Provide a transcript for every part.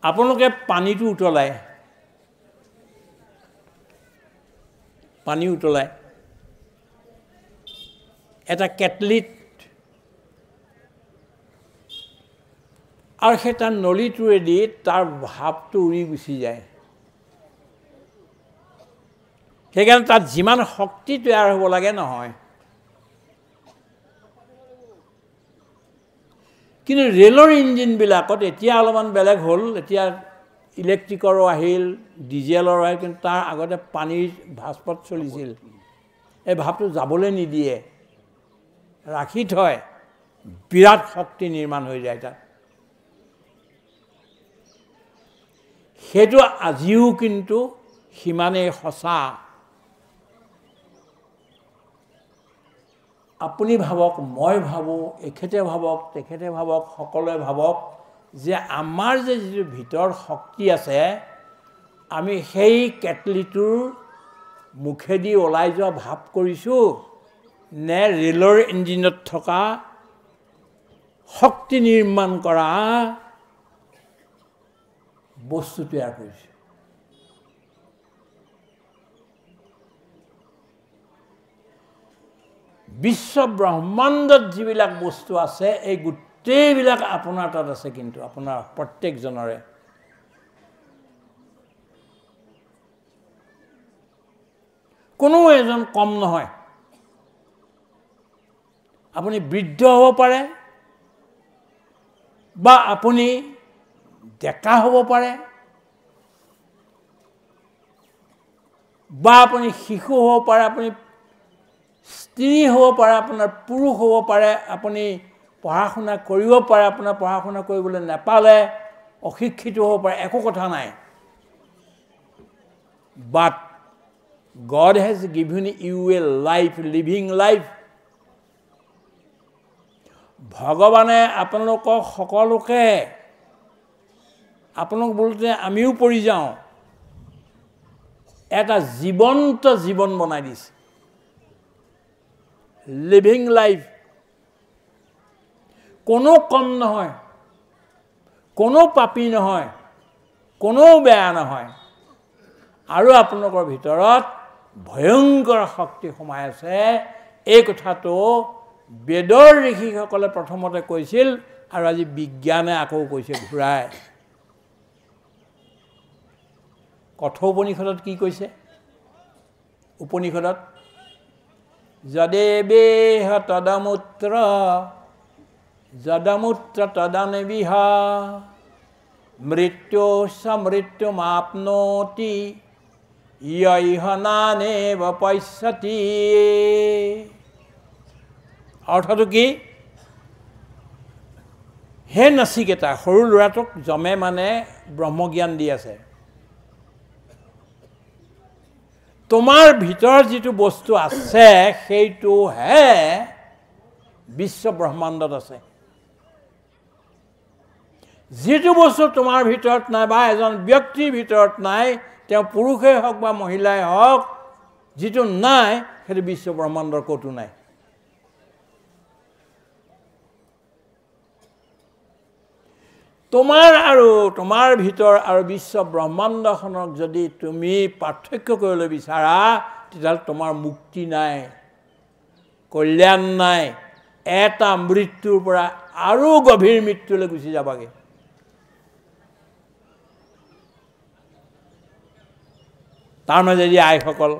আপোনালোকে পানীটো উতলাই এটা কেটলিত আৰু সেই তাৰ নলীটোৱেদি তাৰ ভাৱটো উৰি গুচি যায় সেইকাৰণে তাত যিমান শক্তি তৈয়াৰ হ'ব লাগে নহয় কিন্তু ৰেলৰ ইঞ্জিনবিলাকত এতিয়া অলপমান বেলেগ হ'ল এতিয়া ইলেক্ট্ৰিকৰো আহিল ডিজেলৰ আহিল কিন্তু তাৰ আগতে পানীৰ ভাস্পত চলিছিল এই ভাৱটো যাবলৈ নিদিয়ে ৰাখি থয় বিৰাট শক্তি নিৰ্মাণ হৈ যায় তাত সেইটো আজিও কিন্তু সিমানেই সঁচা আপুনি ভাবক মই ভাবোঁ এখেতে ভাবক তেখেতে ভাবক সকলোৱে ভাবক যে আমাৰ যে যিটো ভিতৰ শক্তি আছে আমি সেই কেটলিটোৰ মুখেদি ওলাই যোৱা ভাৱ কৰিছোঁ নে ৰেলৰ ইঞ্জিনত থকা শক্তি নিৰ্মাণ কৰা বস্তু তৈয়াৰ কৰিছোঁ বিশ্ব ব্ৰহ্মাণ্ডত যিবিলাক বস্তু আছে এই গোটেইবিলাক আপোনাৰ তাত আছে কিন্তু আপোনাৰ প্ৰত্যেকজনৰে কোনো এজন কম নহয় আপুনি বৃদ্ধ হ'ব পাৰে বা আপুনি ডেকা হ'ব পাৰে বা আপুনি শিশু হ'ব পাৰে আপুনি স্ত্ৰী হ'ব পাৰে আপোনাৰ পুৰুষ হ'ব পাৰে আপুনি পঢ়া শুনা কৰিব পাৰে আপোনাৰ পঢ়া শুনা কৰিবলৈ নাপালে অশিক্ষিত হ'ব পাৰে একো কথা নাই but God has given you a life living life ভগৱানে আপোনালোকক সকলোকে আপোনালোক বলতে আমিও পৰি যাওঁ এটা জীৱন্ত জীৱন বনাই দিছে লিভিং লাইফ কোনো কম নহয় কোনো পাপী নহয় কোনো বেয়া নহয় আৰু আপোনালোকৰ ভিতৰত ভয়ংকৰ শক্তি সোমাই আছে এই কথাটো বেদৰ ঋষিসকলে প্ৰথমতে কৈছিল আৰু আজি বিজ্ঞানে আকৌ কৈছে ঘূৰাই কথোপনিষদত কি কৈছে উপনিষদত যদেবেহ তদমূত্ৰ তদনবিহ মৃত্যু সমৃত্যুমাপ্নোতি ইহ নানেব পশ্যতি অৰ্থটো কি হে নাচিকেতা সৰু ল'ৰাটোক জমে মানে ব্ৰহ্মজ্ঞান দি আছে তোমাৰ ভিতৰত যিটো বস্তু আছে সেইটোহে বিশ্ব ব্ৰহ্মাণ্ডত আছে যিটো বস্তু তোমাৰ ভিতৰত নাই বা এজন ব্যক্তিৰ ভিতৰত নাই তেওঁ পুৰুষেই হওক বা মহিলাই হওক যিটো নাই সেইটো বিশ্ব ব্ৰহ্মাণ্ডৰ ক'তো নাই তোমাৰ ভিতৰ আৰু বিশ্ব ব্ৰহ্মাণ্ডখনক যদি তুমি পাৰ্থক্য কৰিবলৈ বিচাৰা তেতিয়াহ'লে তোমাৰ মুক্তি নাই কল্যাণ নাই এটা মৃত্যুৰ পৰা আৰু গভীৰ মৃত্যুলৈ গুচি যাবাগে তাৰ মাজেদি আইসকল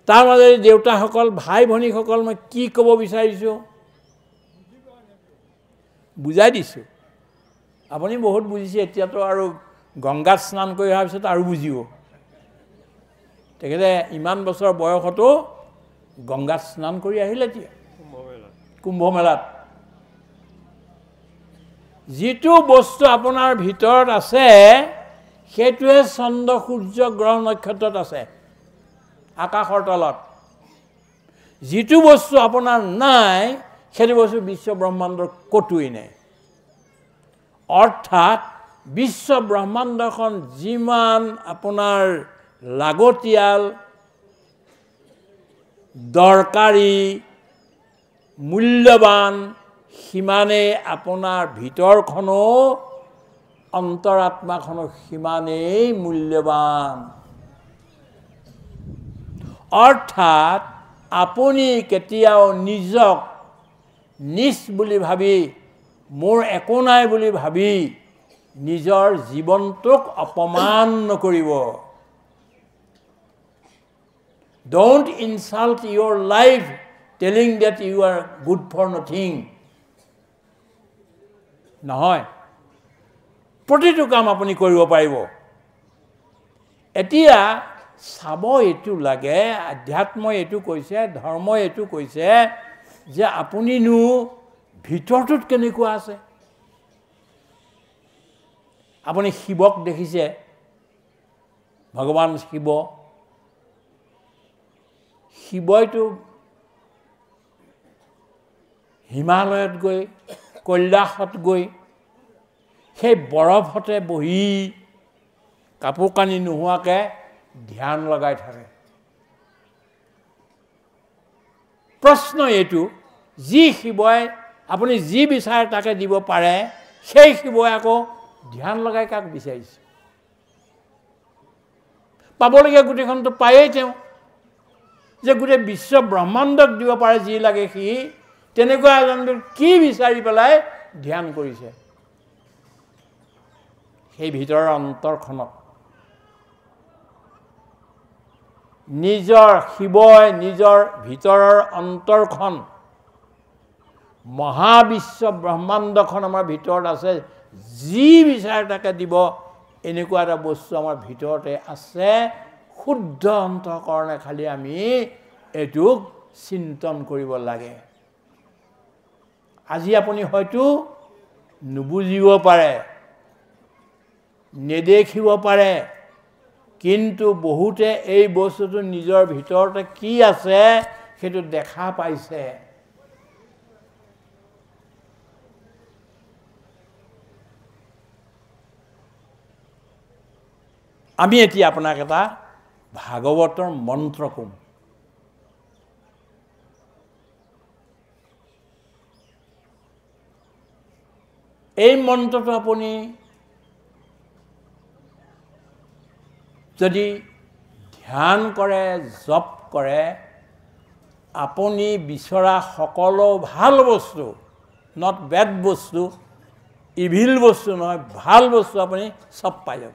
তাৰ মাজেদি দেউতাসকল ভাই ভনীসকল মই কি ক'ব বিচাৰিছোঁ বুজাই দিছোঁ আপুনি বহুত বুজিছে এতিয়াতো আৰু গংগাত স্নান কৰি অহাৰ পিছত আৰু বুজিব তেখেতে ইমান বছৰ বয়সতো গংগাত স্নান কৰি আহিলে এতিয়া কুম্ভ মেলাত যিটো বস্তু আপোনাৰ ভিতৰত আছে সেইটোৱে চন্দ্ৰ সূৰ্য গ্ৰহ নক্ষত্ৰত আছে আকাশৰ তলত যিটো বস্তু আপোনাৰ নাই সেইটো বস্তু বিশ্ব ব্ৰহ্মাণ্ডৰ ক'তোৱেই নাই অৰ্থাৎ বিশ্ব ব্ৰহ্মাণ্ডখন যিমান আপোনাৰ লাগতিয়াল দৰকাৰী মূল্যৱান সিমানে আপোনাৰ ভিতৰখনো অন্তৰাত্মাখনো সিমানেই মূল্যৱান। অৰ্থাৎ আপুনি কেতিয়াও নিজক নিজ বুলি ভাবি মোৰ একো নাই বুলি ভাবি নিজৰ জীৱনটোক অপমান নকৰিব। Don't insult your life telling that you are good for nothing. নহয়, প্ৰতিটো কাম আপুনি কৰিব পাৰিব। এতিয়া চাব এইটো লাগে, আধ্যাত্মই এইটো কৈছে, ধৰ্মই এইটো কৈছে যে আপুনিনো ভিতৰটোত কেনেকুৱা আছে। আপুনি শিৱক দেখিছে, ভগৱান শিৱইতো হিমালয়ত গৈ কৈলাশত গৈ সেই বৰফতে বহি কাপোৰ কানি নোহোৱাকৈ ধ্যান লগাই থাকে। প্ৰশ্ন এইটো, যি শিৱই আপুনি যি বিচাৰে তাকে দিব পাৰে, সেই শিৱই আকৌ ধ্যান লগাই কাক বিচাৰিছে? পাবলগীয়া গোটেইখনটো পায়েই তেওঁ। যে গোটেই বিশ্ব ব্ৰহ্মাণ্ডক দিব পাৰে যি লাগে সি, তেনেকুৱা এজন কি বিচাৰি পেলাই ধ্যান কৰিছে? সেই ভিতৰৰ অন্তৰখনক নিজৰ শিৱই নিজৰ ভিতৰৰ অন্তৰখন, মহাবিশ্ব ব্ৰহ্মাণ্ডখন আমাৰ ভিতৰত আছে, যি বিচাৰে তাকে দিব, এনেকুৱা এটা বস্তু আমাৰ ভিতৰতে আছে। শুদ্ধ অন্তঃকৰণে খালি আমি এইটোক চিন্তন কৰিব লাগে। আজি আপুনি হয়তো নুবুজিব পাৰে, নেদেখিব পাৰে, কিন্তু বহুতে এই বস্তুটো নিজৰ ভিতৰতে কি আছে সেইটো দেখা পাইছে। আমি এতিয়া আপোনাক এটা ভাগৱতৰ মন্ত্ৰ কম। এই মন্ত্ৰটো আপুনি যদি ধ্যান কৰে, জপ কৰে, আপুনি বিচৰা সকলো ভাল বস্তু, নট বেড বস্তু, ইভিল বস্তু নহয়, ভাল বস্তু আপুনি চব পাই যাব।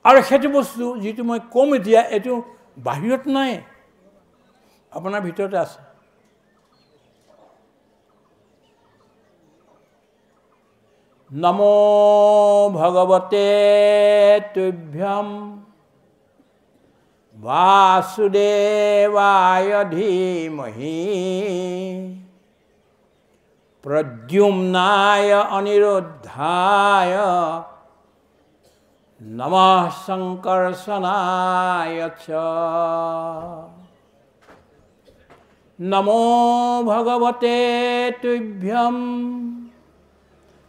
আৰু সেইটো বস্তু যিটো মই কম এতিয়া, এইটো বাহিৰত নাই, আপোনাৰ ভিতৰতে আছে। নমো ভগৱতে তুভ্যম বাসুদেৱায় ধীমহি প্ৰদ্যুম্নায় অনিৰুদ্ধায় নমঃ সংকৰ্ষণায় চ। নমো ভগৱতে তুভ্যম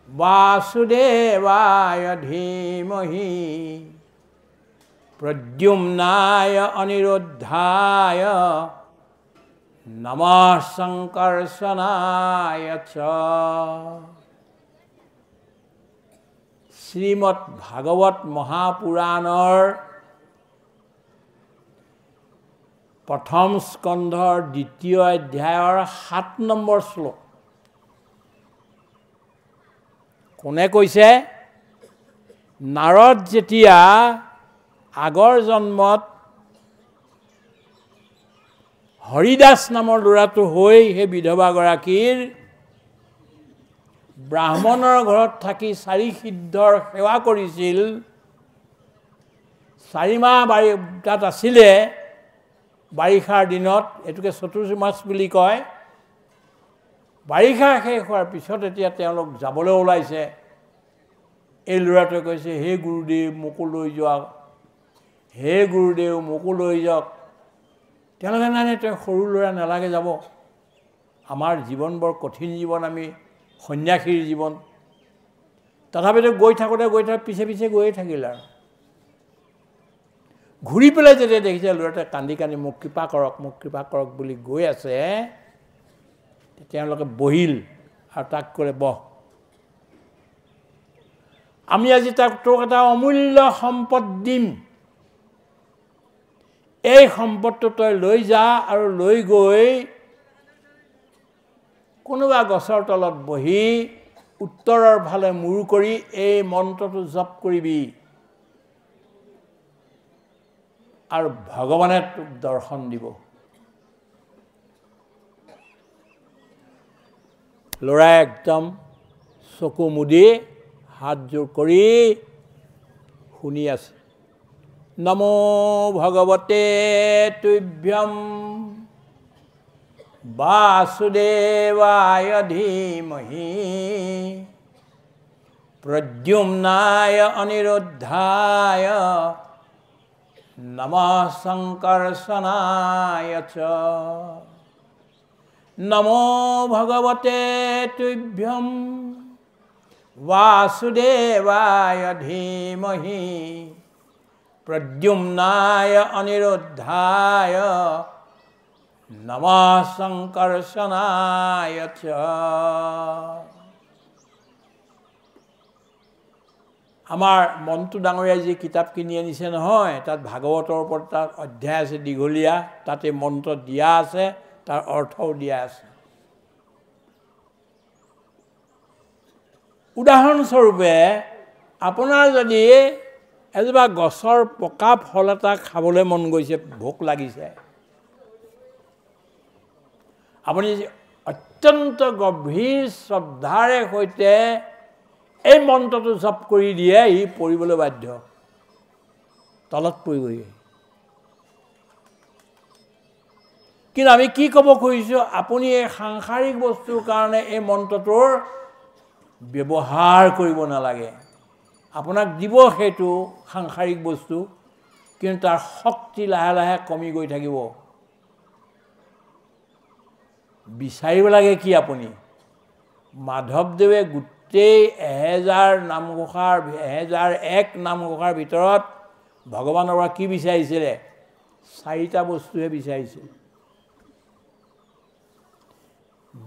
বাসুদেৱায় ধীমহি প্ৰদ্যুম্নায় অনিৰুদ্ধায় নমঃ সংকৰ্ষণায় চ। শ্ৰীমদ ভাগৱত মহাপুৰাণৰ প্ৰথম স্কন্ধৰ ২য় অধ্যায়ৰ ৭ নম্বৰ শ্লোক। কোনে কৈছে? নাৰদ যেতিয়া আগৰ জন্মত হৰিদাস নামৰ ল'ৰাটো হৈ সেই বিধৱাগৰাকীৰ ব্ৰাহ্মণৰ ঘৰত থাকি ৪ সিদ্ধৰ সেৱা কৰিছিল, ৪ মাহ তাত আছিলে বাৰিষাৰ দিনত, এইটোকে চতুৰ্মাস বুলি কয়। বাৰিষা শেষ হোৱাৰ পিছত এতিয়া তেওঁলোক যাবলৈ ওলাইছে। এই ল'ৰাটোৱে কৈছে, হে গুৰুদেৱ মোকো লৈ যাওক, হে গুৰুদেৱ মোকো লৈ যাওক। তেওঁলোকে নাই, তই সৰু ল'ৰা নালাগে যাব, আমাৰ জীৱন বৰ কঠিন জীৱন, আমি সন্ন্যাসীৰ জীৱন, তথাপিতো গৈ থাকোঁতে পিছে পিছে গৈয়ে থাকিল আৰু ঘূৰি পেলাই যেতিয়া দেখিছে ল'ৰাটোৱে কান্দি কান্দি মোক কৃপা কৰক বুলি গৈ আছে তেওঁলোকে বহিল আৰু তাক ক'লে বহ আমি আজি তোক এটা অমূল্য সম্পদ দিম এই সম্পদটো তই লৈ যা আৰু লৈ গৈ কোনোবা গছৰ তলত বহি উত্তৰৰ ফালে মূৰ কৰি এই মন্ত্ৰটো জপ কৰিবি আৰু ভগৱানে তোক দৰ্শন দিব ল'ৰাই একদম চকু মুদি হাত জোৰ কৰি শুনি আছে নমো ভগৱতে তুভ্যম বাসুদেৱায় ধীমহি প্ৰদ্যুম্নায় অনিৰুদ্ধায় নমঃ সংকৰ্ষণায় চ নমো ভগৱতে তুভ্যম বাসুদেৱায় ধীমহি প্ৰদ্যুম্নায় অনিৰুদ্ধায় নমঃ সংকৰ্ষণায় চ আমাৰ মন্টু ডাঙৰীয়াই যি কিতাপ কিনি আনিছে নহয় তাত ভাগৱতৰ ওপৰত তাত অধ্যায় আছে দীঘলীয়া তাতে মন্ত্ৰ দিয়া আছে তাৰ অৰ্থও দিয়া আছে উদাহৰণস্বৰূপে আপোনাৰ যদি এজোপা গছৰ পকা ফল এটা খাবলৈ মন গৈছে ভোক লাগিছে আপুনি অত্যন্ত গভীৰ শ্ৰদ্ধাৰে সৈতে এই মন্ত্ৰটো জপ কৰি দিয়ে ই পৰিবলৈ বাধ্য তলত পৰিবই কিন্তু আমি কি ক'ব খুজিছোঁ আপুনি এই সাংসাৰিক বস্তুৰ কাৰণে এই মন্ত্ৰটোৰ ব্যৱহাৰ কৰিব নালাগে আপোনাক দিব সেইটো সাংসাৰিক বস্তু কিন্তু তাৰ শক্তি লাহে লাহে কমি গৈ থাকিব বিচাৰিব লাগে কি আপুনি মাধৱদেৱে গোটেই 1001 নামঘোষাৰ ভিতৰত ভগৱানৰ পৰা কি বিচাৰিছিলে 4টা বস্তুহে বিচাৰিছিল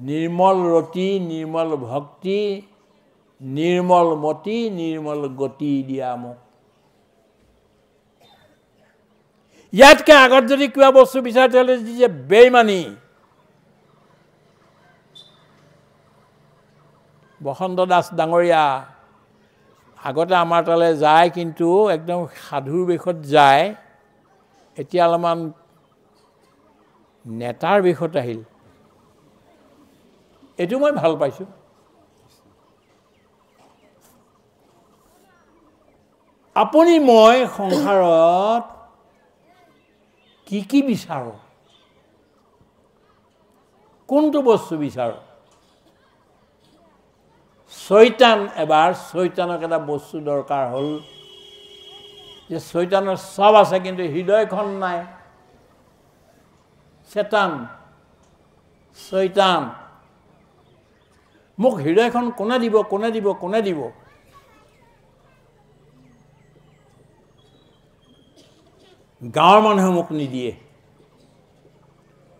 নিৰ্মল ৰতি নিৰ্মল ভক্তি নিৰ্মল মতি নিৰ্মল গতি দিয়া মোক ইয়াতকৈ আগত যদি কিবা বস্তু বিচাৰে তেতিয়াহ'লে যে বেইমানি বসন্ত দাস ডাঙৰীয়া আগতে আমাৰ তালৈ যায় কিন্তু একদম সাধুৰ বেশত যায় এতিয়া অলপমান নেতাৰ বেশত আহিল এইটো মই ভাল পাইছোঁ আপুনি মই সংসাৰত কি বিচাৰোঁ কোনটো বস্তু বিচাৰোঁ চৈতানক এটা বস্তু দৰকাৰ হ'ল যে চৈতানৰ সব আছে কিন্তু হৃদয়খন নাই চৈতান মোক হৃদয়খন কোনে দিব গাঁৱৰ মানুহে মোক নিদিয়ে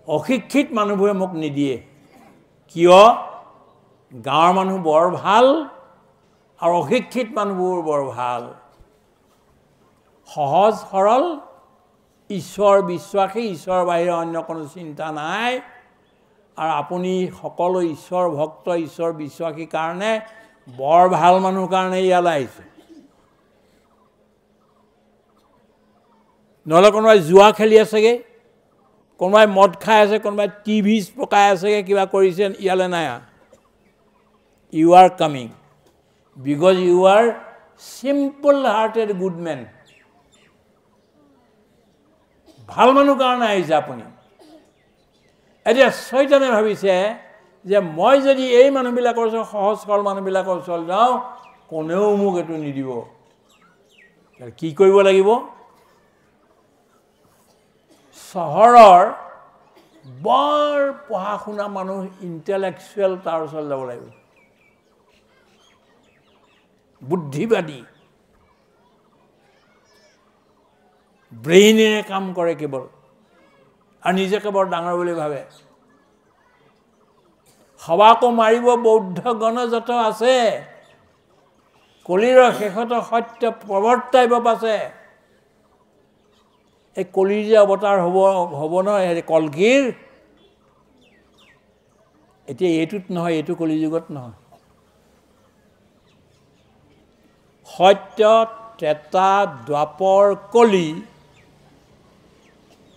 অশিক্ষিত মানুহবোৰে মোক নিদিয়ে কিয় গাঁৱৰ মানুহ বৰ ভাল আৰু অশিক্ষিত মানুহবোৰ বৰ ভাল সহজ সৰল ঈশ্বৰ বিশ্বাসী ঈশ্বৰৰ বাহিৰে অন্য কোনো চিন্তা নাই আৰু আপুনি সকলো ঈশ্বৰ ভক্ত ঈশ্বৰ বিশ্বাসী কাৰণে বৰ ভাল মানুহ কাৰণে ইয়ালৈ আহিছে নহ'লে কোনোবাই জুৱা খেলি আছেগৈ কোনোবাই মদ খাই আছে কোনোবাই টিভি পকাই আছেগৈ কিবা কৰিছে ইয়ালৈ নাই You are coming because you are simple-hearted good man. ভাল মানুহ কাৰণে আহিছে আপুনি এতিয়া চৈতানে ভাবিছে যে মই যদি এই মানুহবিলাকৰ সহজ সৰল মানুহবিলাকৰ ওচৰলৈ যাওঁ কোনেও মোক এইটো নিদিব কি কৰিব লাগিব চহৰৰ বৰ পঢ়া শুনা মানুহ ইণ্টেলেকচুৱেল তাৰ ওচৰলৈ যাব লাগিব বুদ্ধিবাদী ব্ৰেইনেৰে কাম কৰে কেৱল আৰু নিজকে বৰ ডাঙৰ বুলি ভাবে সবাকো মাৰিব বৌদ্ধ গণ যত আছে কলিৰ শেষত সত্য প্ৰৱৰ্তাইব পাছে এই কলিৰ যে অৱতাৰ হ'ব নহয় কলগীৰ এতিয়া এইটোত নহয় এইটো কলিযুগত নহয় সত্য ত্ৰেতা দ্বাপৰ কলি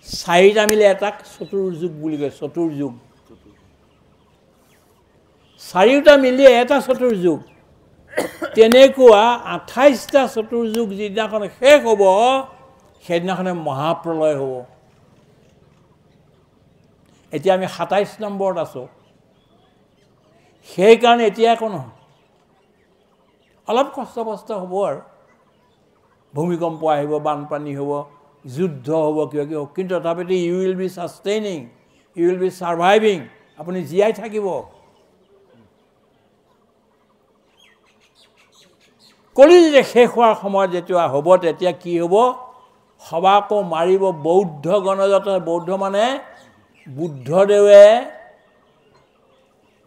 চাৰিটা মিলে এটাক চতুৰ্যুগ বুলি কয় চতুৰ্যুগ চাৰিটা মিলি এটা চতুৰ্যুগ তেনেকুৱা ২৮টা চতুৰ্যুগ যিদিনাখন শেষ হ'ব সেইদিনাখনে মহাপ্ৰলয় হ'ব এতিয়া আমি ২৭ নম্বৰত আছোঁ সেইকাৰণে এতিয়া একো নহয় অলপ কষ্ট হ'ব আৰু ভূমিকম্প আহিব বানপানী হ'ব যুদ্ধ হ'ব কিবা কিবা কিন্তু তথাপিতো you will be sustaining you will be surviving আপুনি জীয়াই থাকিব কলিযুগ শেষ হোৱাৰ সময়ত যেতিয়া হ'ব তেতিয়া কি হ'ব সবাকো মাৰিব বৌদ্ধ গণজাত বৌদ্ধ মানে বুদ্ধদেৱে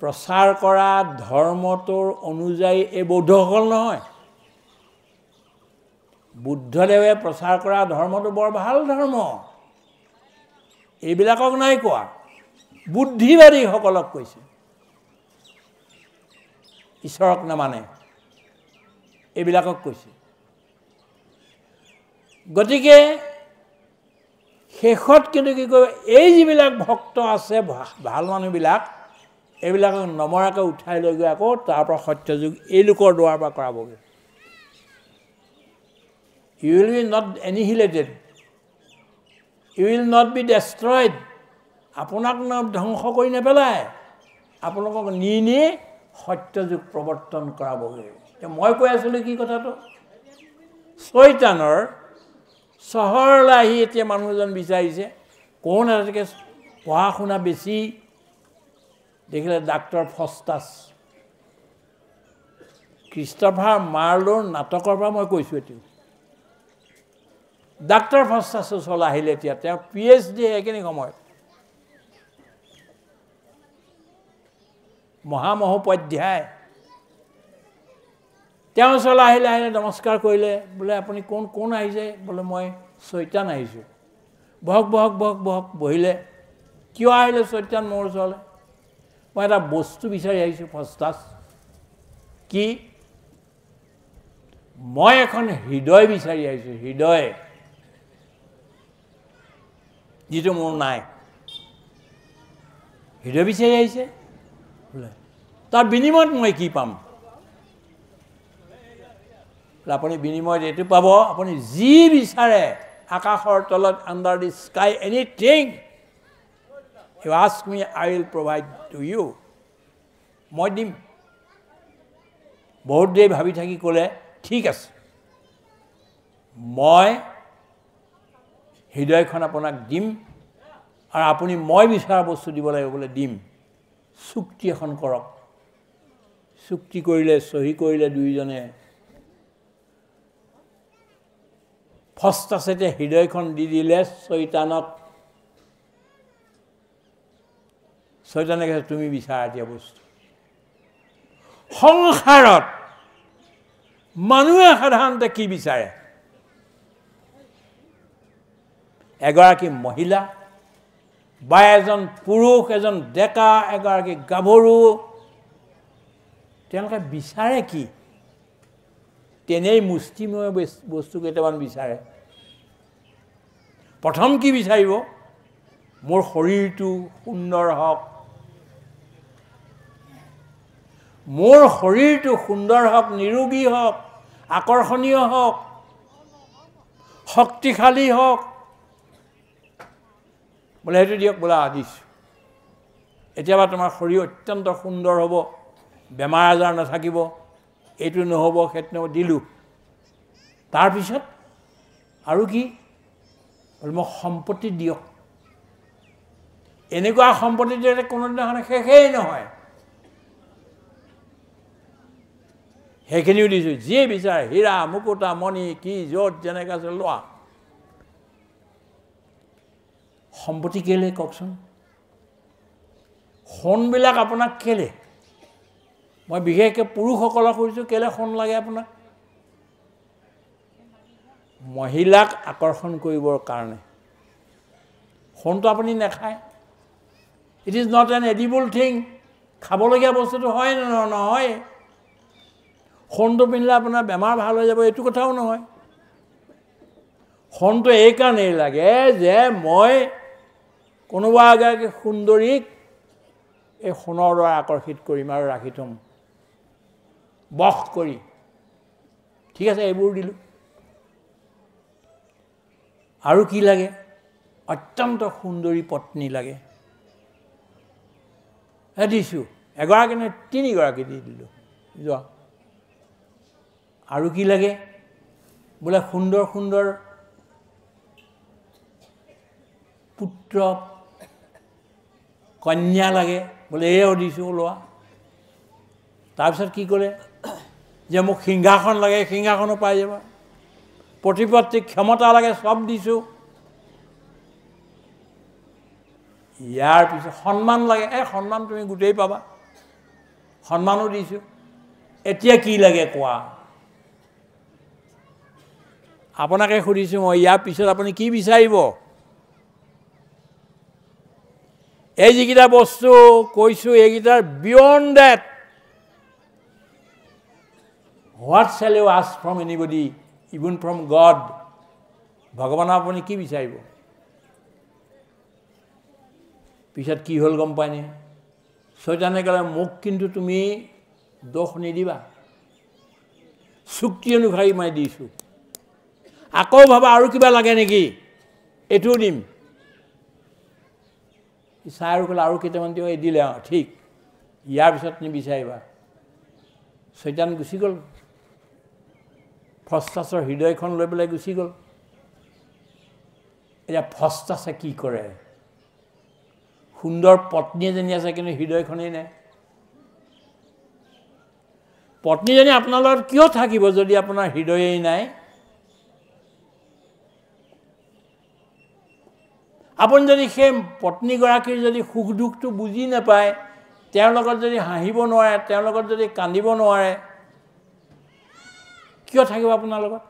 প্ৰচাৰ কৰা ধৰ্মটোৰ অনুযায়ী এই বৌদ্ধসকল নহয় বুদ্ধদেৱে প্ৰচাৰ কৰা ধৰ্মটো বৰ ভাল ধৰ্ম এইবিলাকক নাই কোৱা বুদ্ধিবাদীসকলক কৈছে ঈশ্বৰক নামানে এইবিলাকক কৈছে গতিকে শেষত কিন্তু কি কয় এই যিবিলাক ভক্ত আছে ভাল মানুহবিলাক এইবিলাকক নমৰাকৈ উঠাই লৈ গৈ আকৌ তাৰ পৰা সত্যযুগ এই লোকৰ দুৱাৰ পৰা কৰাবগৈ you will be not annihilated you will not be destroyed আপোনাক ধ্বংস কৰি নেপেলায় আপোনালোকক নি সত্যযুগ প্ৰৱৰ্তন কৰাবগৈ মই কৈ আছিলোঁ কি কথাটো চৈতানৰ চহৰলৈ আহি এতিয়া মানুহজন বিচাৰিছে কোন এটাকে পঢ়া শুনা বেছি দেখিলে ডাক্তৰ ফষ্টাছ ক্ৰিষ্টফাৰ মাৰ্লোৰ নাটকৰ পৰা মই কৈছোঁ এইটো ডাক্তৰ ফষ্টাছৰ ওচৰলৈ আহিলে এতিয়া তেওঁ PhD এইখিনি সময়ত মহামহোপাধ্যায় তেওঁ ওচৰলৈ আহিলে নমস্কাৰ কৰিলে বোলে আপুনি কোন আহিছে বোলে মই চৈতান আহিছোঁ বহক বহিলে কিয় আহিলে চৈতান মোৰ ওচৰলৈ মই এটা বস্তু বিচাৰি আহিছোঁ ফষ্টাছ কি মই এখন হৃদয় বিচাৰি আহিছোঁ হৃদয় যিটো মোৰ নাই হৃদয় বিচাৰি আহিছে তাৰ বিনিময়ত মই কি পাম আপুনি বিনিময়ত এইটো পাব আপুনি যি বিচাৰে আকাশৰ তলত under the sky anything you ask me I will provide to you মই দিম বহুত দেৰি ভাবি থাকি ক'লে ঠিক আছে মই হৃদয়খন আপোনাক দিম আৰু আপুনি মই বিচৰা বস্তু দিব লাগিব বোলে দিম চুক্তি এখন কৰক চুক্তি কৰিলে সহি কৰিলে দুইজনে ফষ্টাছে হৃদয়খন দি দিলে চৈতানক চৈতানে কৈছে তুমি বিচাৰা এতিয়া বস্তু সংসাৰত মানুহে সাধাৰণতে কি বিচাৰে এগৰাকী মহিলা বা এজন পুৰুষ এজন ডেকা এগৰাকী গাভৰু তেওঁলোকে বিচাৰে কি তেনেই মুষ্টিময় বস্তু কেইটামান বিচাৰে প্ৰথম কি বিচাৰিব মোৰ শৰীৰটো সুন্দৰ হওক মোৰ শৰীৰটো সুন্দৰ হওক নিৰোগী হওক আকৰ্ষণীয় হওক শক্তিশালী হওক বোলে সেইটো দিয়ক বোলে দিছোঁ এতিয়াবা তোমাৰ শৰীৰ অত্যন্ত সুন্দৰ হ'ব বেমাৰ আজাৰ নাথাকিব এইটো নহ'ব সেইটো নহ'ব দিলোঁ তাৰপিছত আৰু কি মোক সম্পত্তি দিয়ক এনেকুৱা সম্পত্তি দিলে কোনোদিনাখন শেষেই নহয় সেইখিনিও দিছোঁ যিয়ে বিচাৰে হীৰা মুকুতা মণি কি য'ত যেনেকৈ আছে লোৱা সম্পত্তি কেলে কওকচোন সোণবিলাক আপোনাক কেলে মই বিশেষকৈ পুৰুষসকলক কৈছোঁ কেলে সোণ লাগে আপোনাক মহিলাক আকৰ্ষণ কৰিবৰ কাৰণে সোণটো আপুনি নাখায় it is not an edible thing খাবলগীয়া বস্তুটো হয় নহয় সোণটো পিন্ধিলে আপোনাৰ বেমাৰ ভাল হৈ যাব এইটো কথাও নহয় সোণটো এইকাৰণেই লাগে যে মই কোনোবা এগৰাকী সুন্দৰীক এই সোণৰ দ্বাৰা আকৰ্ষিত কৰিম আৰু ৰাখি থ'ম বস কৰি ঠিক আছে এইবোৰ দিলোঁ আৰু কি লাগে অত্যন্ত সুন্দৰী পত্নী লাগে দিছোঁ এগৰাকী নহয় 3 গৰাকী দি দিলোঁ যোৱা আৰু কি লাগে বোলে সুন্দৰ সুন্দৰ পুত্ৰ কন্যা লাগে বোলে এও দিছোঁ লোৱা তাৰপিছত কি কৰে যে মোক সিংহাসন লাগে সিংহাসনো পাই যাবা প্ৰতিপত্তি ক্ষমতা লাগে সব দিছোঁ ইয়াৰ পিছত সন্মান লাগে সন্মান তুমি গোটেই পাবা সন্মানো দিছোঁ এতিয়া কি লাগে কোৱা আপোনাকে সুধিছোঁ মই ইয়াৰ পিছত আপুনি কি বিচাৰিব এই যিকেইটা বস্তু কৈছোঁ এইকেইটাৰ beyond that what shall you ask from anybody even from God ভগৱানৰ আপুনি কি বিচাৰিব পিছত কি হ'ল গম পায়নে শয়তানে ক'লে মোক কিন্তু তুমি দোষ নিদিবা চুক্তি অনুসৰি মই দিছোঁ আকৌ ভাবা আৰু কিবা লাগে নেকি এইটোও দিম চাই আৰু ক'লে আৰু কেইটামান দিওঁ এই দিলে ঠিক ইয়াৰ পিছত নিবিচাৰিবা শয়তান গুচি গ'ল ফষ্টাছৰ হৃদয়খন লৈ পেলাই গুচি গ'ল এতিয়া ফষ্টাছে কি কৰে সুন্দৰ পত্নী এজনী আছে কিন্তু হৃদয়খনেই নাই পত্নীজনী আপোনাৰ লগত কিয় থাকিব যদি আপোনাৰ হৃদয়েই নাই আপুনি যদি সেই পত্নীগৰাকীৰ যদি সুখ দুখটো বুজি নাপায় তেওঁৰ লগত যদি হাঁহিব নোৱাৰে তেওঁৰ লগত যদি কান্দিব নোৱাৰে কিয় থাকিব আপোনাৰ লগত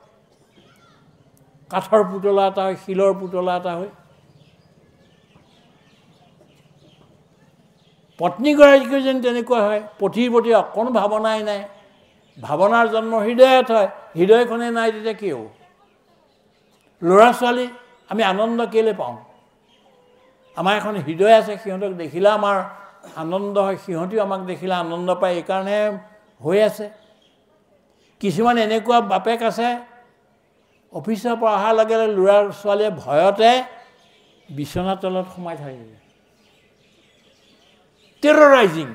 কাঠৰ পুতলা এটা হয় শিলৰ পুতলা এটা হয় পত্নীগৰাকীও যেন তেনেকুৱা হয় পতিৰ প্ৰতি অকণ ভাৱনাই নাই ভাৱনাৰ জন্ম হৃদয়ত হয় হৃদয়খনে নাই তেতিয়া কি হ'ব ল'ৰা ছোৱালী আমি আনন্দ কেলে পাওঁ আমাৰ এখন হৃদয় আছে সিহঁতক দেখিলে আমাৰ আনন্দ হয় সিহঁতেও আমাক দেখিলে আনন্দ পায় এইকাৰণে হৈ আছে কিছুমান এনেকুৱা বাপেক আছে অফিচৰ পৰা অহাৰ লগে লগে ল'ৰা ছোৱালীয়ে ভয়তে বিচনা তলত সোমাই থাকে টেৰৰাইজিং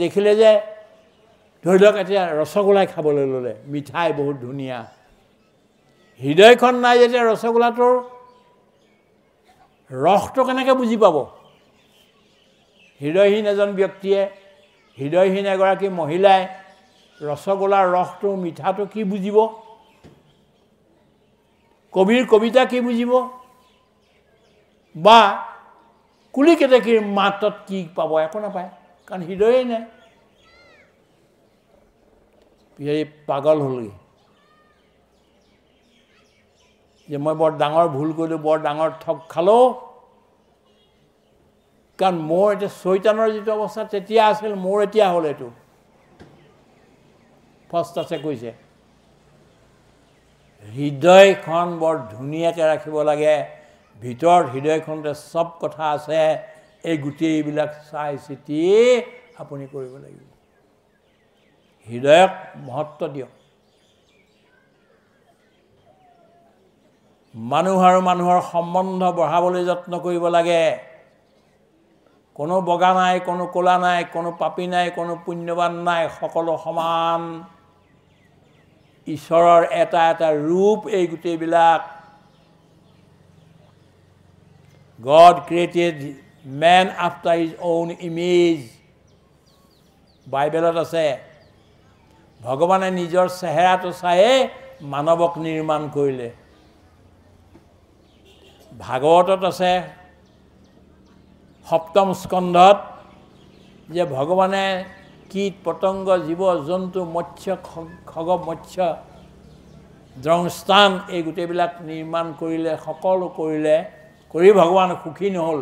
দেখিলে যে ধৰি লওক এতিয়া ৰসগোল্লাই খাবলৈ ল'লে মিঠাই বহুত ধুনীয়া হৃদয়খন নাই যেতিয়া ৰসগোল্লাটোৰ ৰসটো কেনেকৈ বুজি পাব হৃদয়হীন এজন ব্যক্তিয়ে হৃদয়হীন এগৰাকী মহিলাই ৰসগোল্লাৰ ৰসটো মিঠাটো কি বুজিব কবিৰ কবিতা কি বুজিব বা কুলি কেতেকীৰ মাতত কি পাব একো নাপায় কাৰণ হৃদয়েই নাই পাগল হ'লগৈ যে মই বৰ ডাঙৰ ভুল কৰিলোঁ বৰ ডাঙৰ ঠগ খালোঁ কাৰণ মোৰ এতিয়া শয়তানৰ যিটো অৱস্থা তেতিয়া আছিল মোৰ এতিয়া হ'ল এইটো ফষ্টাছে কৈছে হৃদয়খন বৰ ধুনীয়াকৈ ৰাখিব লাগে ভিতৰত হৃদয়খনতে চব কথা আছে এই গোটেইবিলাক চাই চিতি আপুনি কৰিব লাগিব হৃদয়ক মহত্ব দিয়ক মানুহ আৰু মানুহৰ সম্বন্ধ বঢ়াবলৈ যত্ন কৰিব লাগে কোনো বগা নাই কোনো ক'লা নাই কোনো পাপী নাই কোনো পুণ্যৱান নাই সকলো সমান ঈশ্বৰৰ এটা এটা ৰূপ এই গোটেইবিলাক God created man after his own image বাইবেলত আছে ভগৱানে নিজৰ চেহেৰাটো চায়ে মানৱক নিৰ্মাণ কৰিলে ভাগৱতত আছে সপ্তম স্কন্ধত যে ভগৱানে কীট পতংগ জীৱ জন্তু মৎস্য খগ মৎস্য দ্ৰংস্থান এই গোটেইবিলাক নিৰ্মাণ কৰিলে সকলো কৰিলে কৰি ভগৱান সুখী নহ'ল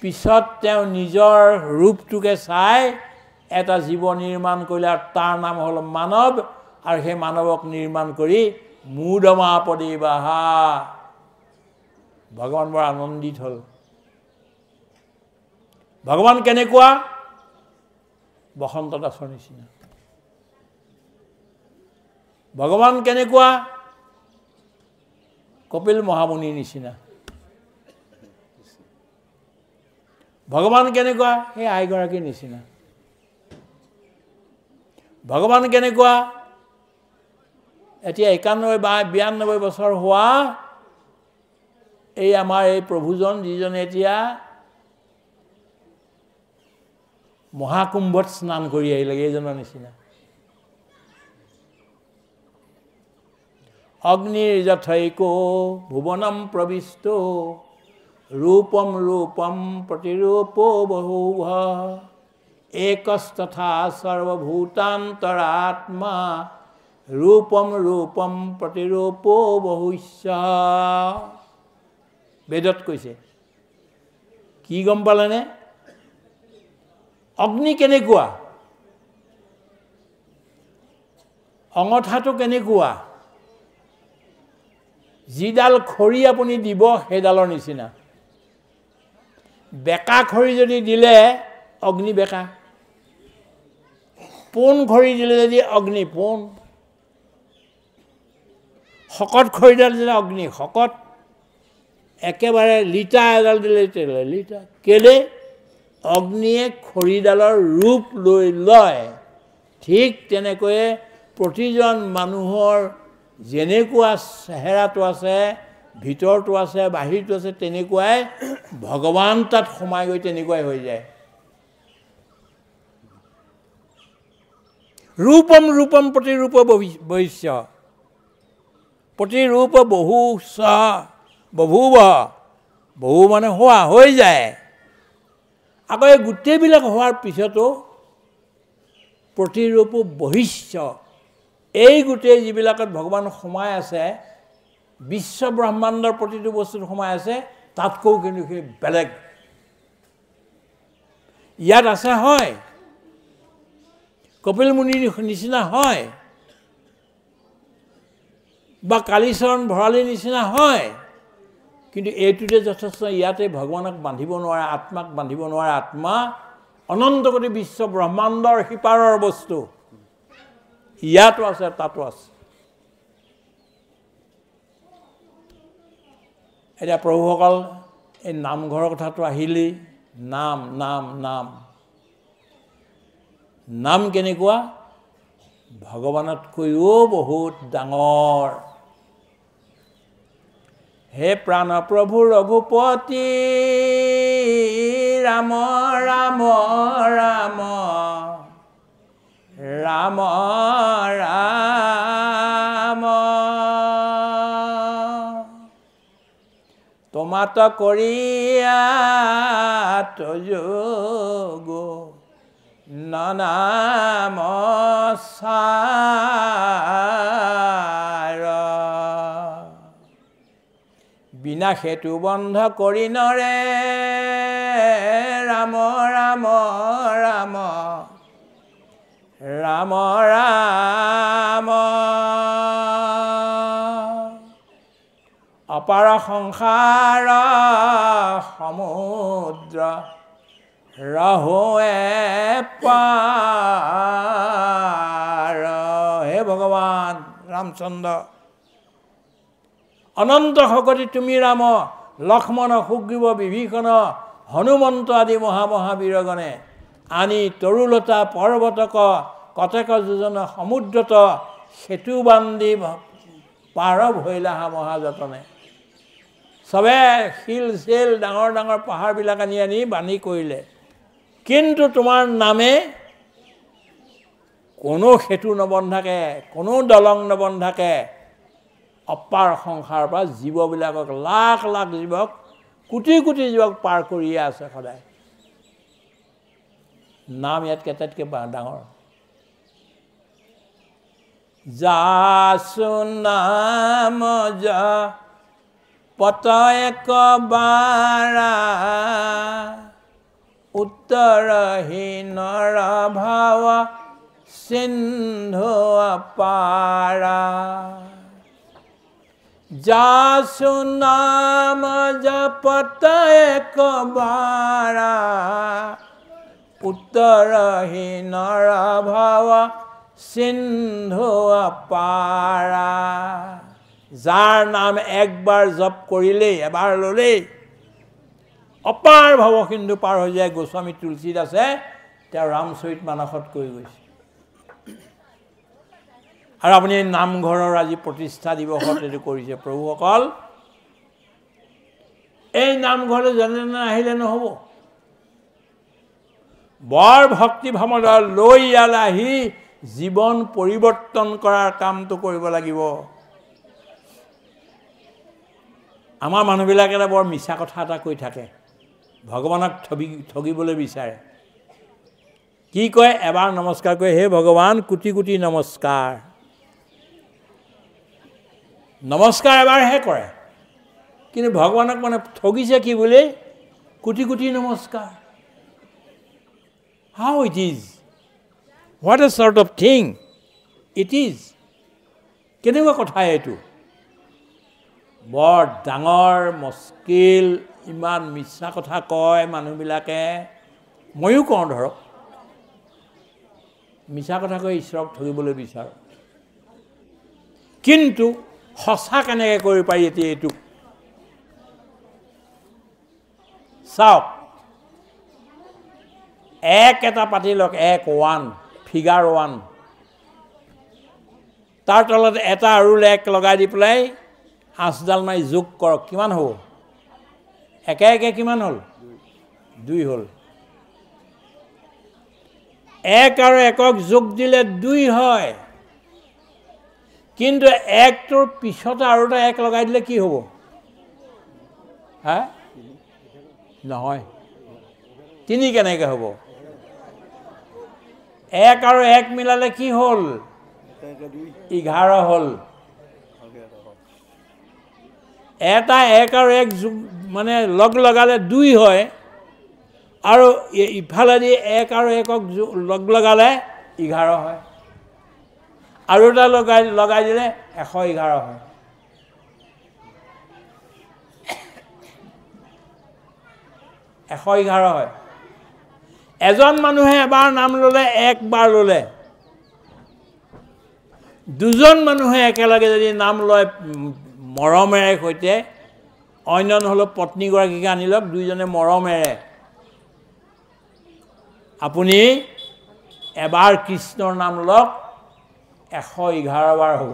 পিছত তেওঁ নিজৰ ৰূপটোকে চাই এটা জীৱ নিৰ্মাণ কৰিলে আৰু তাৰ নাম হ'ল মানৱ আৰু সেই মানৱক নিৰ্মাণ কৰি মূঢ়মাপদী বাহা ভগৱান বৰ আনন্দিত হ'ল ভগৱান কেনেকুৱা বসন্ত দাসৰ নিচিনা ভগৱান কেনেকুৱা কপিল মহামুনিৰ নিচিনা ভগৱান কেনেকুৱা সেই আইগৰাকীৰ নিচিনা ভগৱান কেনেকুৱা এতিয়া 91 বা 92 বছৰ হোৱা এই আমাৰ এই প্ৰভুজন যিজনে এতিয়া মহাকুম্ভত স্নান কৰি আহিলে এইজনৰ নিচিনা অগ্নিৰ যথৈকো ভুৱনম প্ৰবিষ্ট ৰূপম ৰূপম প্ৰতিৰূপো বহুভ একস্তথা সৰ্বভূতান্তৰাত্মা ৰূপম ৰূপম প্ৰতিৰূপো বহুস্য বেদত কৈছে কি গম পালেনে অগ্নি কেনেকুৱা অঙঠাটো কেনেকুৱা যিডাল খৰি আপুনি দিব সেইডালৰ নিচিনা বেকা খৰি যদি দিলে অগ্নি বেকা পোন খৰি দিলে যদি অগ্নি পোন শকত খৰিডাল দিলে অগ্নি শকত একেবাৰে লিটা এডাল দিলে লিটা কেলে অগ্নিয়ে খৰিডালৰ ৰূপ লৈ লয় ঠিক তেনেকৈয়ে প্ৰতিজন মানুহৰ যেনেকুৱা চেহেৰাটো আছে ভিতৰটো আছে বাহিৰটো আছে তেনেকুৱাই ভগৱান তাত সোমাই গৈ তেনেকুৱাই হৈ যায় ৰূপম ৰূপম প্ৰতিৰূপ বৈশ্য প্ৰতিৰূপ বহু বহুব বহু মানে হোৱা হৈ যায় আকৌ এই গোটেইবিলাক হোৱাৰ পিছতো প্ৰতিৰূপ বহিষ্য এই গোটেই যিবিলাকত ভগৱান সোমাই আছে বিশ্ব ব্ৰহ্মাণ্ডৰ প্ৰতিটো বস্তুত সোমাই আছে তাতকৈও কিন্তু সেই বেলেগ ইয়াত আছে হয় কপিল মুনিৰ নিচিনা হয় বা কালীচৰণ ভঁৰালীৰ নিচিনা হয় কিন্তু এইটোতে যথেষ্ট ইয়াতে ভগৱানক বান্ধিব নোৱাৰে আত্মাক বান্ধিব নোৱাৰে আত্মা অনন্ত কোটি বিশ্ব ব্ৰহ্মাণ্ডৰ সিপাৰৰ বস্তু ইয়াতো আছে তাতো আছে এতিয়া প্ৰভুসকল এই নামঘৰৰ কথাটো আহিলেই নাম নাম নাম নাম কেনেকুৱা ভগৱানতকৈও বহুত ডাঙৰ হে প্ৰাণ প্ৰভু ৰঘুপতি ৰাম ৰাম ৰাম ৰাম ৰাম তোমাত কৰিয়া যোগ নাম বিনা হেতু বন্ধ কৰি নৰে ৰাম ৰাম ৰাম ৰাম ৰাম অপাৰ সংসাৰ সমুদ্ৰ ৰহুৱে পাৰ হে ভগৱান ৰামচন্দ্ৰ অনন্ত শকতি তুমি ৰাম লক্ষ্মণ সুগ্ৰীৱ বিভীষণ হনুমন্ত আদি মহামহাবীৰগণে আনি তৰুলতা পৰ্বতক কটেক যোজন সমুদ্ৰত সেতু বান্ধি পাৰ ভৈলাহা মহাযতনে চবে শিল চেল ডাঙৰ ডাঙৰ পাহাৰবিলাক আনি আনি বান্ধি কৰিলে কিন্তু তোমাৰ নামে কোনো সেতু নবন্ধাকে কোনো দলং নবন্ধাকে অপাৰ সংসাৰৰ পৰা জীৱবিলাকক লাখ লাখ জীৱক কোটি কোটি জীৱক পাৰ কৰিয়ে আছে সদায় নাম ইয়াত কেইটাতকৈ ডাঙৰ যাচু নাম পত একবাৰা উত্তৰহীনৰ ভাৱ সিন্ধু অপাৰা যাচু নাম পত একবাৰা উত্তৰহীনৰ ভাৱ সিন্ধু অপাৰা যাৰ নাম একবাৰ জপ কৰিলেই এবাৰ ল'লেই অপাৰ ভৱ সিন্ধু পাৰ হৈ যায় গোস্বামী তুলসীদাসে তেওঁ ৰামচৰিত মানসত কৈ গৈছে আৰু আপুনি নামঘৰৰ আজি প্ৰতিষ্ঠা দিৱসত এইটো কৰিছে প্ৰভুসকল এই নামঘৰলৈ যেনে তেনে আহিলে নহ'ব বৰ ভক্তি ভাৱনা লৈ ইয়ালৈ আহি জীৱন পৰিৱৰ্তন কৰাৰ কামটো কৰিব লাগিব আমাৰ মানুহবিলাকে বৰ মিছা কথা এটা কৈ থাকে ভগৱানক ঠগিবলৈ বিচাৰে কি কয় এবাৰ নমস্কাৰ কৰে হে ভগৱান কোটি কোটি নমস্কাৰ নমস্কাৰ এবাৰহে কৰে কিন্তু ভগৱানক মানে ঠগিছে কি বুলি কোটি কোটি নমস্কাৰ how it is what a sort of thing it is কেনেকুৱা কথা এইটো বৰ ডাঙৰ মুস্কিল ইমান মিছা কথা কয় মানুহবিলাকে ময়ো কওঁ ধৰক মিছা কথা কৈ ঈশ্বৰক ঠগিবলৈ বিচাৰোঁ কিন্তু সঁচা কেনেকৈ কৰিব পাৰি এতিয়া এইটো চাওক এক এটা পাতি লওক 1 ফিগাৰ 1 তাৰ তলত এটা আৰু এক লগাই দি পেলাই 8ডাল মাৰি যোগ কৰক কিমান হ'ব একে একে কিমান হ'ল 2 হ'ল 1 আৰু 1ক যোগ দিলে 2 হয় কিন্তু 1টোৰ পিছতে আৰু এটা 1 লগাই দিলে কি হ'ব হা নহয় 3 কেনেকৈ হ'ব 1 আৰু 1 মিলালে কি হ'ল 11 হ'ল এটা 1 আৰু 1 মানে লগ লগালে 2 হয় আৰু ইফালেদি 1 আৰু 1ক লগ লগালে 11 হয় আৰু এটা লগাই দিলে 111 হয় হয় এজন মানুহে এবাৰ নাম ল'লে একবাৰ ল'লে দুজন মানুহে একেলগে যদি নাম লয় মৰমেৰে সৈতে অন্য নহ'লে পত্নীগৰাকীকে আনি লওক দুইজনে মৰমেৰে আপুনি এবাৰ কৃষ্ণৰ নাম লওক 111 বাৰ হ'ব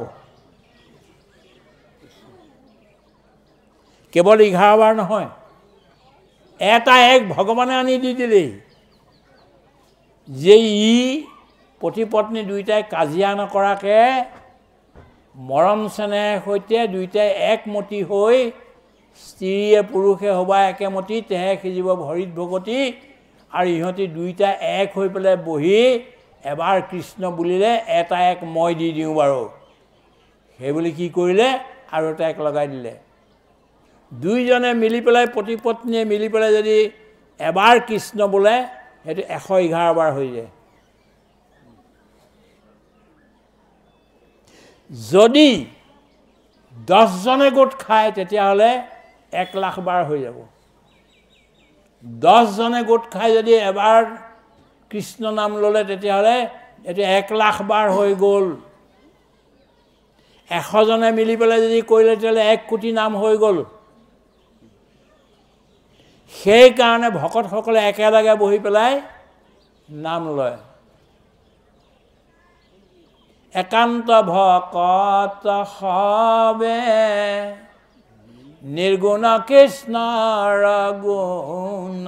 কেৱল 11 বাৰ নহয় এটা এক ভগৱানে আনি দি দিলেই যে ই পতি পত্নী দুইটাই কাজিয়া নকৰাকে মৰম চেনেহ সৈতে দুইটাই একমতি হৈ স্ত্ৰীয়ে পুৰুষে হবা একেমতি তেহে সিজিব ভৰিত ভগতি আৰু ইহঁতি দুইটাই এক হৈ পেলাই বহি এবাৰ কৃষ্ণ বুলিলে এটা এক মই দি দিওঁ বাৰু সেই বুলি কি কৰিলে আৰু এটা এক লগাই দিলে দুইজনে মিলি পেলাই পতি পত্নীয়ে মিলি পেলাই যদি এবাৰ কৃষ্ণ বোলে সেইটো 111 বাৰ হৈ যায় যদি 10 জনে গোট খায় তেতিয়াহ'লে 1 লাখ বাৰ হৈ যাব 10 জনে গোট খাই যদি এবাৰ কৃষ্ণ নাম ল'লে তেতিয়াহ'লে এইটো 1 লাখ বাৰ হৈ গ'ল 100 জনে মিলি পেলাই যদি কৰিলে তেতিয়াহ'লে 1 কোটি নাম হৈ গ'ল সেই কাৰণে ভকতসকলে একেলগে বহি পেলাই নাম লয় একান্ত ভকত হবে নিৰ্গুণ কৃষ্ণৰ গুণ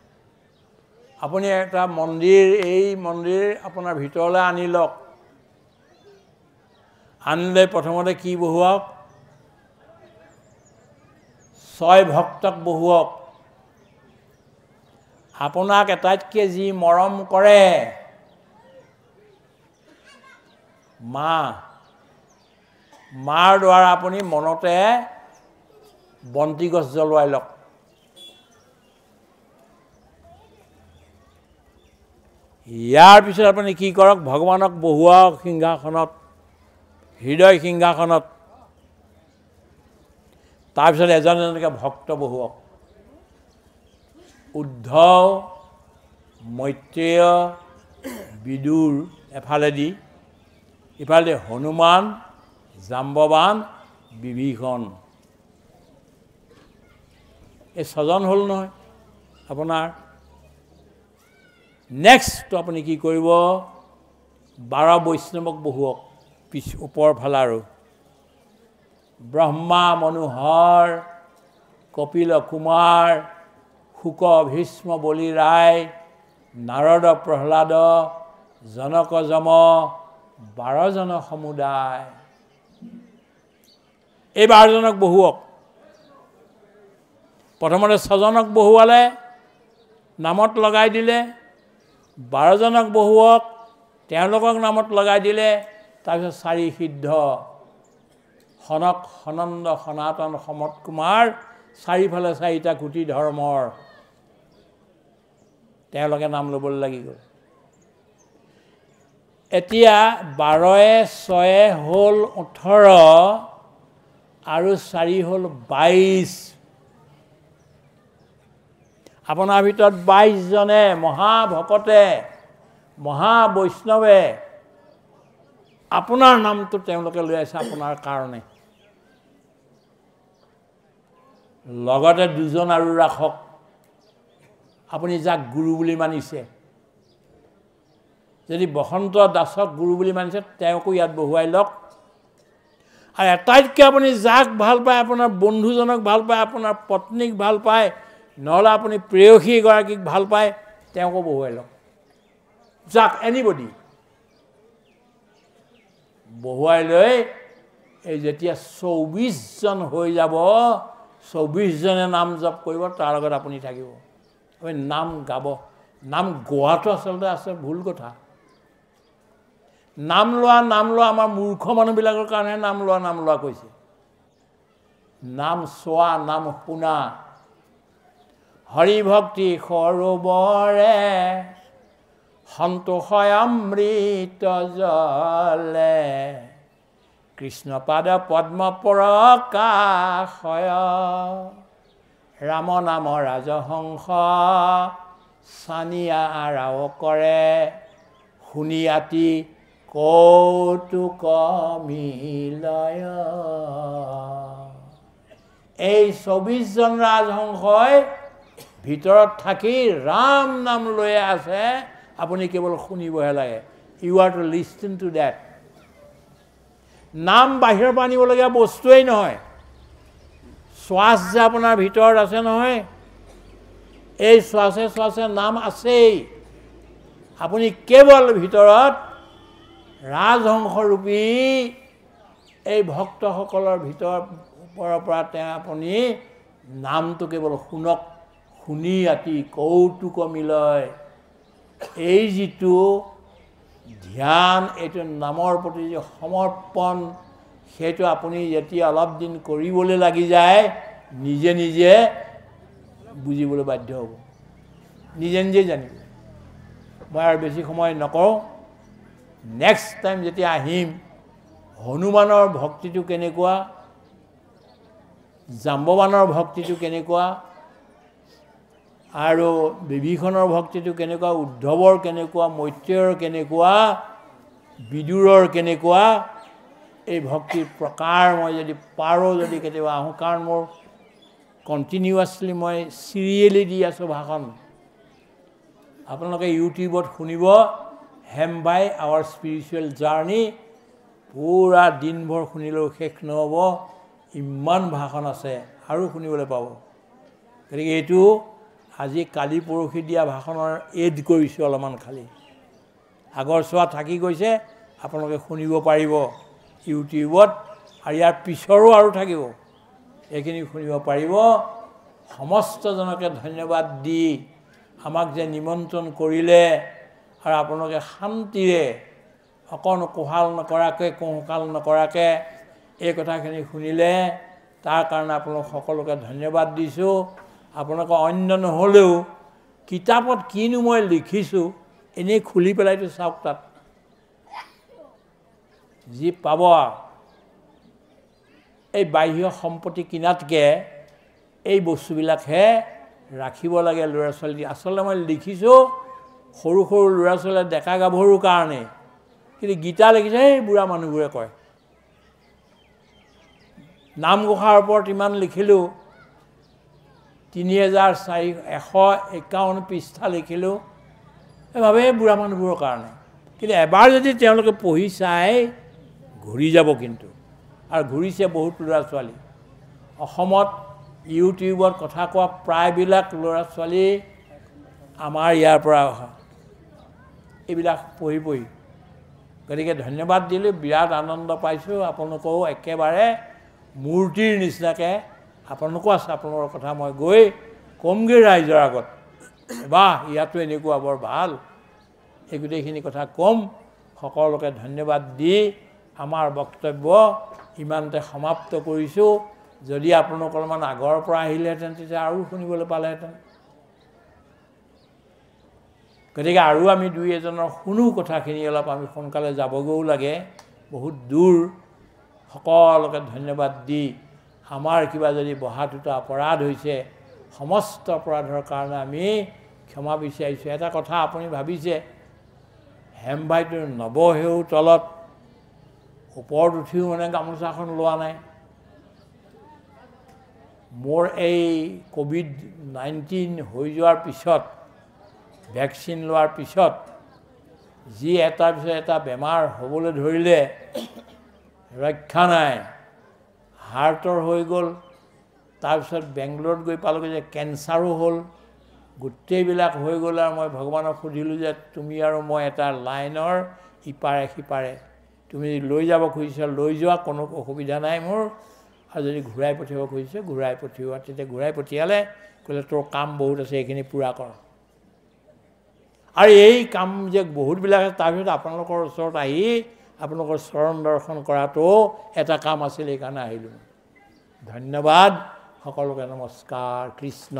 আপুনি এটা মন্দিৰ এই মন্দিৰ আপোনাৰ ভিতৰলৈ আনি লওক আনিলে প্ৰথমতে কি বহুৱাওক 6 ভক্তক বহুৱাওক আপোনাক এটাইতকৈ যি মৰম কৰে মাৰ দ্বাৰা আপুনি মনতে বন্তি গছ জ্বলোৱাই লওক ইয়াৰ পিছত আপুনি কি কৰক ভগৱানক বহুৱাওক সিংহাসনত হৃদয় সিংহাসনত তাৰপিছত এজন এজনকৈ ভক্ত বহুৱাওক উদ্ধৱ মৈত্ৰেয় বিদুৰ এফালেদি ইফালে হনুমান জাম্বৱান বিভীষণ এই 6জন হ'ল নহয় আপোনাৰ নেক্সট আপুনি কি কৰিব 12 বৈষ্ণৱক বহুৱাওক পিছ ওপৰ ফালে আৰু ব্ৰহ্মা মনোহৰ কপিল কুমাৰ শুক ভীষ্ম বলি ৰায় নাৰদ প্ৰহ্লাদ জনক যম 12 জন সমুদায় এই 12 জনক বহুৱাওক প্ৰথমতে 6জনক বহুৱালে নামত লগাই দিলে 12 জনক বহুৱাওক তেওঁলোকক নামত লগাই দিলে তাৰপিছত 4 সিদ্ধ সনক সনন্দ সনাতন সমত কুমাৰ 4ফালে 4টা কোটি ধৰ্মৰ তেওঁলোকে নাম ল'বলৈ লাগি গ'ল এতিয়া 12 6 হ'ল 18 আৰু 4 হ'ল 22 আপোনাৰ ভিতৰত 22 জনে মহাভকতে মহাবৈষ্ণৱে আপোনাৰ নামটো তেওঁলোকে লৈ আছে আপোনাৰ কাৰণে লগতে 2 জন আৰু ৰাখক আপুনি যাক গুৰু বুলি মানিছে যদি বসন্ত দাসক গুৰু বুলি মানিছে তেওঁকো ইয়াত বহুৱাই লওক আৰু এটাইতকৈ আপুনি যাক ভাল পায় আপোনাৰ বন্ধুজনক ভাল পায় আপোনাৰ পত্নীক ভাল পায় নহ'লে আপুনি প্ৰেয়সী গৰাকীক ভাল পায় তেওঁকো বহুৱাই লওক যাক এনিবডি বহুৱাই লৈ এই যেতিয়া 24 জন হৈ যাব 24 জনে নাম জপ কৰিব তাৰ লগত আপুনি থাকিব আপুনি নাম গাব নাম গোৱাটো আচলতে আছে ভুল কথা নাম লোৱা আমাৰ মূৰ্খ মানুহবিলাকৰ কাৰণে নাম লোৱা কৈছে নাম চোৱা নাম শুনা হৰি ভক্তি সৰোবৰে সন্তোষ অমৃত জলে কৃষ্ণ পাদ পদ্ম প্ৰকাশয় ৰাম নাম ৰাজহংস চানিয়া আৰাও কৰে শুনি আতি কৌতুক মিলয় এই 24 জন ৰাজহংসই ভিতৰত থাকি ৰাম নাম লৈ আছে আপুনি কেৱল শুনিবহে লাগে you are to listen to that নাম বাহিৰৰ পৰা আনিবলগীয়া বস্তুৱেই নহয় শ্বাস যে আপোনাৰ ভিতৰত আছে নহয় এই শ্বাসে নাম আছেই আপুনি কেৱল ভিতৰত ৰাজহংসৰূপী এই ভক্তসকলৰ ভিতৰৰ ওপৰৰ পৰা আপুনি নামটো কেৱল শুনক শুনি আতি কৌতুক মিলয় এই যিটো ধ্যান এইটো নামৰ প্ৰতি যে সমৰ্পণ সেইটো আপুনি যেতিয়া অলপ দিন কৰিবলৈ লাগি যায় নিজে নিজে বুজিবলৈ বাধ্য হ'ব নিজে নিজে জানিব মই আৰু বেছি সময় নকৰোঁ নেক্সট টাইম যেতিয়া আহিম হনুমানৰ ভক্তিটো কেনেকুৱা জাম্বৱানৰ ভক্তিটো কেনেকুৱা আৰু বিভীষণৰ ভক্তিটো কেনেকুৱা উদ্ধৱৰ কেনেকুৱা মৈত্ৰেয়ৰ কেনেকুৱা বিদুৰৰ কেনেকুৱা এই ভক্তিৰ প্ৰকাৰ মই যদি পাৰোঁ যদি কেতিয়াবা আহোঁ কাৰণ মোৰ কণ্টিনিউৱাছলি মই চিৰিয়েলি দি আছোঁ ভাষণ আপোনালোকে ইউটিউবত শুনিব হেম বাই আৱাৰ স্পিৰিচুৱেল জাৰ্ণি পুৰা দিনভৰ শুনিলেও শেষ নহ'ব ইমান ভাষণ আছে আৰু শুনিবলৈ পাব গতিকে এইটো আজি কালি পৰহি দিয়া ভাষণৰ এড কৰিছোঁ অলপমান খালি আগৰ চোৱা থাকি গৈছে আপোনালোকে শুনিব পাৰিব ইউটিউবত আৰু ইয়াৰ পিছৰো আৰু থাকিব এইখিনি শুনিব পাৰিব সমস্তজনকে ধন্যবাদ দি আমাক যে নিমন্ত্ৰণ কৰিলে আৰু আপোনালোকে শান্তিৰে অকণ কোহাল নকৰাকৈ কোঁহকাল নকৰাকৈ এই কথাখিনি শুনিলে তাৰ কাৰণে আপোনালোক সকলোকে ধন্যবাদ দিছোঁ আপোনালোকৰ অন্য নহ'লেও কিতাপত কিনো মই লিখিছোঁ এনেই খুলি পেলাইতো চাওক তাত যি পাব এই বাহ্য সম্পত্তি কিনাতকৈ এই বস্তুবিলাকহে ৰাখিব লাগে ল'ৰা ছোৱালী আচলতে মই লিখিছোঁ সৰু সৰু ল'ৰা ছোৱালীয়ে ডেকা গাভৰুৰ কাৰণে কিন্তু গীতা লিখিছে এই বুঢ়া মানুহবোৰে কয় নামঘোষাৰ ওপৰত ইমান লিখিলোঁ ৩,১৫১ পৃষ্ঠা লিখিলোঁ এইভাৱে বুঢ়া মানুহবোৰৰ কাৰণে কিন্তু এবাৰ যদি তেওঁলোকে পঢ়ি চাই ঘূৰি যাব কিন্তু আৰু ঘূৰিছে বহুত ল'ৰা ছোৱালী অসমত ইউটিউবত কথা কোৱা প্ৰায়বিলাক ল'ৰা ছোৱালী আমাৰ ইয়াৰ পৰা অহা এইবিলাক পঢ়ি পঢ়ি গতিকে ধন্যবাদ দিলোঁ বিৰাট আনন্দ পাইছোঁ আপোনালোকেও একেবাৰে মূৰ্তিৰ নিচিনাকৈ আপোনালোকো আছে আপোনালোকৰ কথা মই গৈ কমগৈ ৰাইজৰ আগত বাহ ইয়াতো এনেকুৱা বৰ ভাল এই গোটেইখিনি কথা কম সকলোকে ধন্যবাদ দি আমাৰ বক্তব্য ইমানতে সমাপ্ত কৰিছোঁ যদি আপোনালোক অলপমান আগৰ পৰা আহিলেহেঁতেন তেতিয়া আৰু শুনিবলৈ পালেহেঁতেন গতিকে আৰু আমি দুই এজনৰ শুনো কথাখিনি অলপ আমি সোনকালে যাবগৈও লাগে বহুত দূৰ সকলোকে ধন্যবাদ দি আমাৰ কিবা যদি বহাটোত অপৰাধ হৈছে সমস্ত অপৰাধৰ কাৰণে আমি ক্ষমা বিচাৰিছোঁ এটা কথা আপুনি ভাবিছে হেমভাইটোৰ নৱহেও তলত ওপৰত উঠিও মানে গামোচাখন লোৱা নাই মোৰ এই COVID-19 হৈ যোৱাৰ পিছত ভেকচিন লোৱাৰ পিছত যি এটাৰ পিছত এটা বেমাৰ হ'বলৈ ধৰিলে ৰক্ষা নাই হাৰ্টৰ হৈ গ'ল তাৰপিছত বেংগলোৰত গৈ পালোগৈ যে কেঞ্চাৰো হ'ল গোটেইবিলাক হৈ গ'ল আৰু মই ভগৱানক সুধিলোঁ যে তুমি আৰু মই এটা লাইনৰ ইপাৰে সিপাৰে তুমি লৈ যাব খুজিছা লৈ যোৱা কোনো অসুবিধা নাই মোৰ আৰু যদি ঘূৰাই পঠিয়াব খুজিছে ঘূৰাই পঠিওৱা তেতিয়া ঘূৰাই পঠিয়ালে ক'লে তোৰ কাম বহুত আছে এইখিনি পূৰা কৰ আৰু এই কাম যে বহুতবিলাক আছে তাৰপিছত আপোনালোকৰ ওচৰত আহি আপোনালোকৰ চৰণ দৰ্শন কৰাটো এটা কাম আছিল এইকাৰণে আহিলোঁ ধন্যবাদ সকলোকে নমস্কাৰ কৃষ্ণ